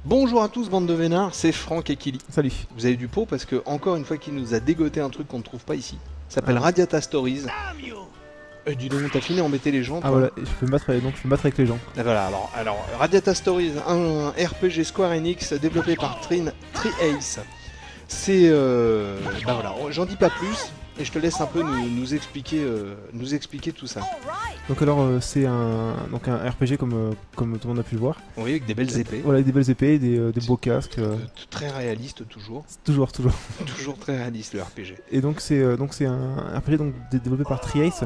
Bonjour à tous, bande de vénards, c'est Franck et Kili. Salut. Vous avez du pot parce que, encore une fois, qu'il nous a dégoté un truc qu'on ne trouve pas ici. Ça s'appelle Radiata Stories. Dis donc, t'as fini à embêter les gens. Ah voilà, je peux me battre avec les gens. Et voilà, alors Radiata Stories, un RPG Square Enix développé par Tri-Ace. C'est... bah voilà, j'en dis pas plus. Et je te laisse un peu nous expliquer tout ça. Donc alors c'est un RPG comme tout le monde a pu le voir. Oui, avec des belles épées. Voilà, des belles épées, des beaux casques. Très réaliste toujours. Toujours. Toujours très réaliste le RPG. Et donc c'est un RPG développé par Tri-Ace.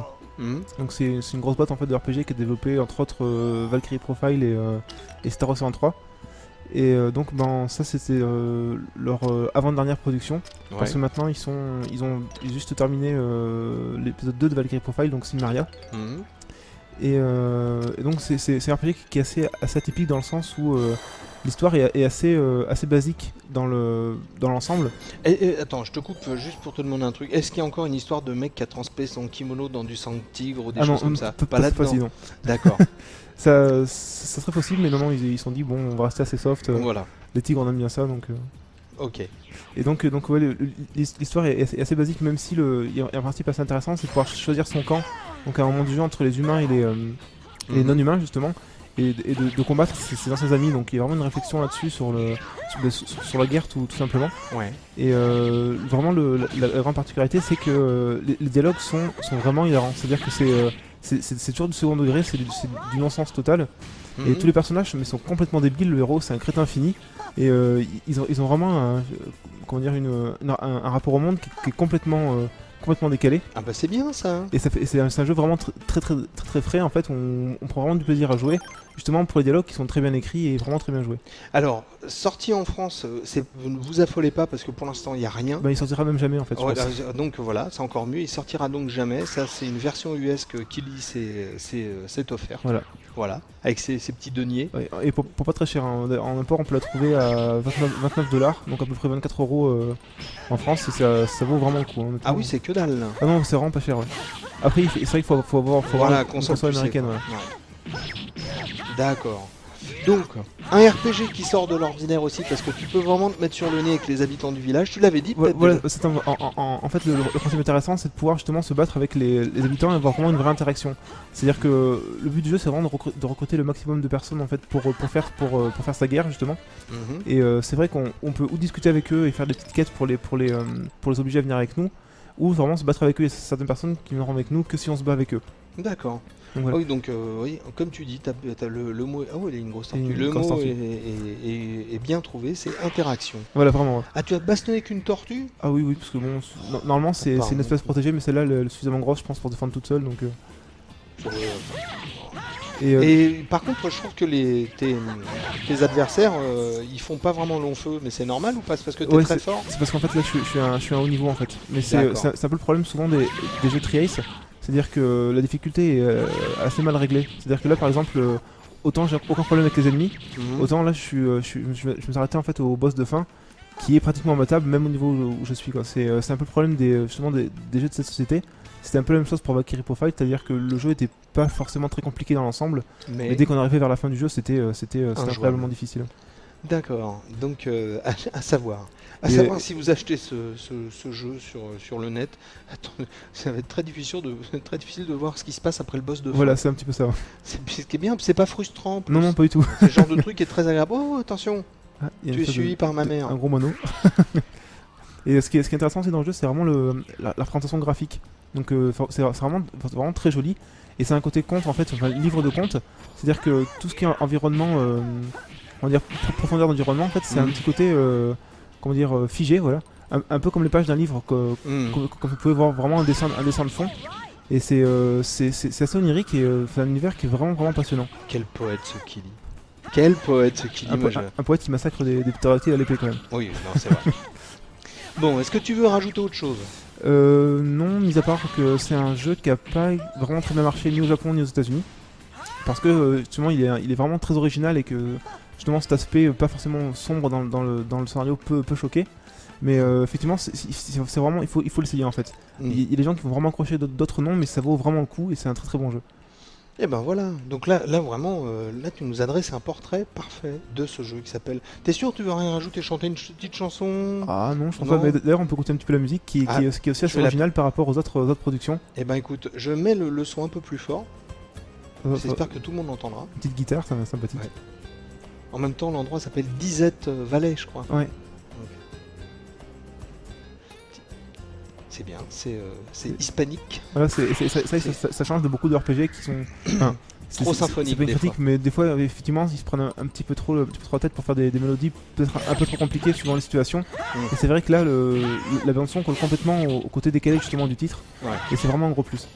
Donc c'est une grosse boîte en fait de RPG qui est développée entre autres Valkyrie Profile et Star Ocean 3. Et donc ça c'était leur avant-dernière production. Ouais. Parce que maintenant ils ont juste terminé l'épisode 2 de Valkyrie Profile, donc Silmaria. Et donc c'est un RPG qui est assez atypique dans le sens où l'histoire est assez basique dans l'ensemble. Attends, je te coupe juste pour te demander un truc. Est-ce qu'il y a encore une histoire de mec qui a transpé son kimono dans du sang de tigre ou des choses comme ça? Pas là-dedans. Non. D'accord. ça serait possible, mais non, ils se sont dit bon, on va rester assez soft. Voilà. Les tigres on aime bien ça, donc. Ok. Et donc ouais, l'histoire est assez basique, même si il y a un principe assez intéressant, c'est de pouvoir choisir son camp. Donc à un moment du jeu entre les humains et les non-humains justement. Et de combattre ses anciens amis, donc il y a vraiment une réflexion là-dessus sur la guerre tout simplement. Ouais. Et vraiment la grande particularité c'est que les dialogues sont vraiment hilarants, c'est-à-dire que c'est toujours du second degré, c'est du non-sens total. Et tous les personnages sont complètement débiles, le héros c'est un crétin fini, et ils ont vraiment un rapport au monde qui est complètement décalé. Ah bah c'est bien ça. Et c'est un jeu vraiment très frais en fait, on prend vraiment du plaisir à jouer, justement pour les dialogues qui sont très bien écrits et vraiment très bien joués. Alors, sorti en France, ne vous affolez pas parce que pour l'instant il n'y a rien. Bah il sortira même jamais en fait. Ouais, donc voilà, c'est encore mieux, il sortira donc jamais. Ça c'est une version US que Kili s'est offerte. Voilà, avec ses petits deniers. Ouais, et pour pas très cher, en import on peut la trouver à $29, donc à peu près 24 € en France, et ça vaut vraiment le coup. Hein, ah oui, c'est que dalle. Ah non, c'est vraiment pas cher. Ouais. Après, c'est vrai qu'il faut avoir la console américaine. Ouais. D'accord. Donc, un RPG qui sort de l'ordinaire aussi, parce que tu peux vraiment te mettre sur le nez avec les habitants du village, tu l'avais dit peut-être. Voilà, en fait, le principe intéressant, c'est de pouvoir justement se battre avec les habitants et avoir vraiment une vraie interaction. C'est-à-dire que le but du jeu, c'est vraiment de recruter le maximum de personnes en fait pour faire sa guerre justement. Et c'est vrai qu'on peut ou discuter avec eux et faire des petites quêtes pour les obliger à venir avec nous, ou vraiment se battre avec eux. Il y a certaines personnes qui viendront avec nous que si on se bat avec eux. D'accord. Donc, voilà. Oui, donc oui, comme tu dis, t'as le mot. Ah oui, il a une grosse tortue. Le mot est bien trouvé, c'est interaction. Voilà, vraiment. Ouais. Ah, tu as bastonné avec une tortue? Ah oui, parce que bon, normalement c'est une espèce protégée, mais celle-là elle est suffisamment grosse, je pense, pour se défendre toute seule. Donc. Et par contre, je trouve que tes adversaires, ils font pas vraiment long feu, mais c'est normal ou pas? C'est parce que t'es très fort? C'est parce qu'en fait là, je suis à un haut niveau en fait. Mais c'est un peu le problème souvent des jeux Tri-Ace. C'est-à-dire que la difficulté est assez mal réglée. C'est-à-dire que là, par exemple, autant j'ai aucun problème avec les ennemis, autant là, je me suis arrêté en fait au boss de fin, qui est pratiquement imbattable, même au niveau où je suis. C'est un peu le problème des jeux de cette société. C'était un peu la même chose pour Valkyrie Profile, c'est-à-dire que le jeu était pas forcément très compliqué dans l'ensemble, mais dès qu'on arrivait vers la fin du jeu, c'était incroyablement difficile. D'accord, donc à savoir si vous achetez ce jeu sur le net, ça va être très difficile de voir ce qui se passe après le boss de fin. Voilà, c'est un petit peu ça. Ce qui est bien, c'est pas frustrant. Non, pas du tout. C'est le genre de truc qui est très agréable. Oh, attention, tu es suivi par ma mère. Un gros mono. Et ce qui est intéressant aussi dans le jeu, c'est vraiment la présentation graphique. Donc c'est vraiment très joli. Et c'est un côté conte en fait, enfin livre de conte. C'est-à-dire que tout ce qui est environnement, profondeur d'environnement, en fait, c'est un petit côté, figé, voilà. Un peu comme les pages d'un livre, comme vous pouvez voir vraiment un dessin de fond. Et c'est assez onirique et c'est un univers qui est vraiment passionnant. Quel poète ce Kili. Quel poète ce Kili. Un poète qui massacre des pterodactyles à l'épée quand même. Oui, non, c'est vrai. Bon, est-ce que tu veux rajouter autre chose? Non, mis à part que c'est un jeu qui a pas vraiment très bien marché ni au Japon ni aux États-Unis. Parce que justement il est vraiment très original et que justement cet aspect pas forcément sombre dans le scénario peut choquer. Mais effectivement, c'est vraiment, il faut l'essayer en fait. Il y a des gens qui vont vraiment accrocher d'autres noms, mais ça vaut vraiment le coup et c'est un très très bon jeu. Et ben voilà, donc là vraiment, là tu nous adresses un portrait parfait de ce jeu qui s'appelle... T'es sûr tu veux rien rajouter, chanter une petite chanson? Ah non, je pense Non. pas, mais d'ailleurs on peut écouter un petit peu la musique qui est aussi assez originale par rapport aux autres productions. Et ben écoute, je mets le son un peu plus fort, j'espère que tout le monde l'entendra. Petite guitare, ça va être sympathique. Ouais. En même temps l'endroit s'appelle Disette Valley je crois. Ouais. C'est bien, c'est hispanique. Voilà, ça change de beaucoup de RPG qui sont... Enfin, trop symphonique c'est pas une des critique, fois. mais des fois effectivement ils se prennent un petit peu trop la tête pour faire des mélodies peut-être un peu trop compliquées suivant les situations. Et c'est vrai que là la bande son colle complètement au côté décalé justement du titre. Ouais. Et c'est vraiment un gros plus.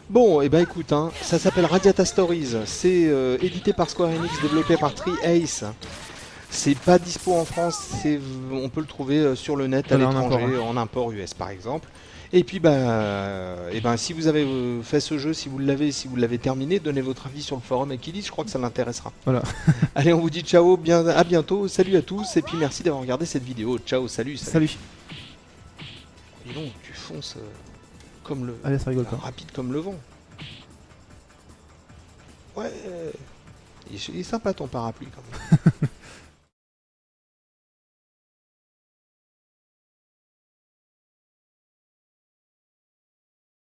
Bon, et ben écoute, hein, ça s'appelle Radiata Stories, c'est édité par Square Enix, développé par Tri-Ace. C'est pas dispo en France, on peut le trouver sur le net à l'étranger, en import US par exemple. Et puis si vous avez fait ce jeu, si vous l'avez terminé, donnez votre avis sur le forum Equilis, je crois que ça l'intéressera. Voilà. Allez, on vous dit ciao, à bientôt, salut à tous, et puis merci d'avoir regardé cette vidéo. Ciao, salut. Salut. Et donc, tu fonces comme le... Allez, ça rigole pas. Rapide comme le vent. Ouais. Il est sympa ton parapluie quand même.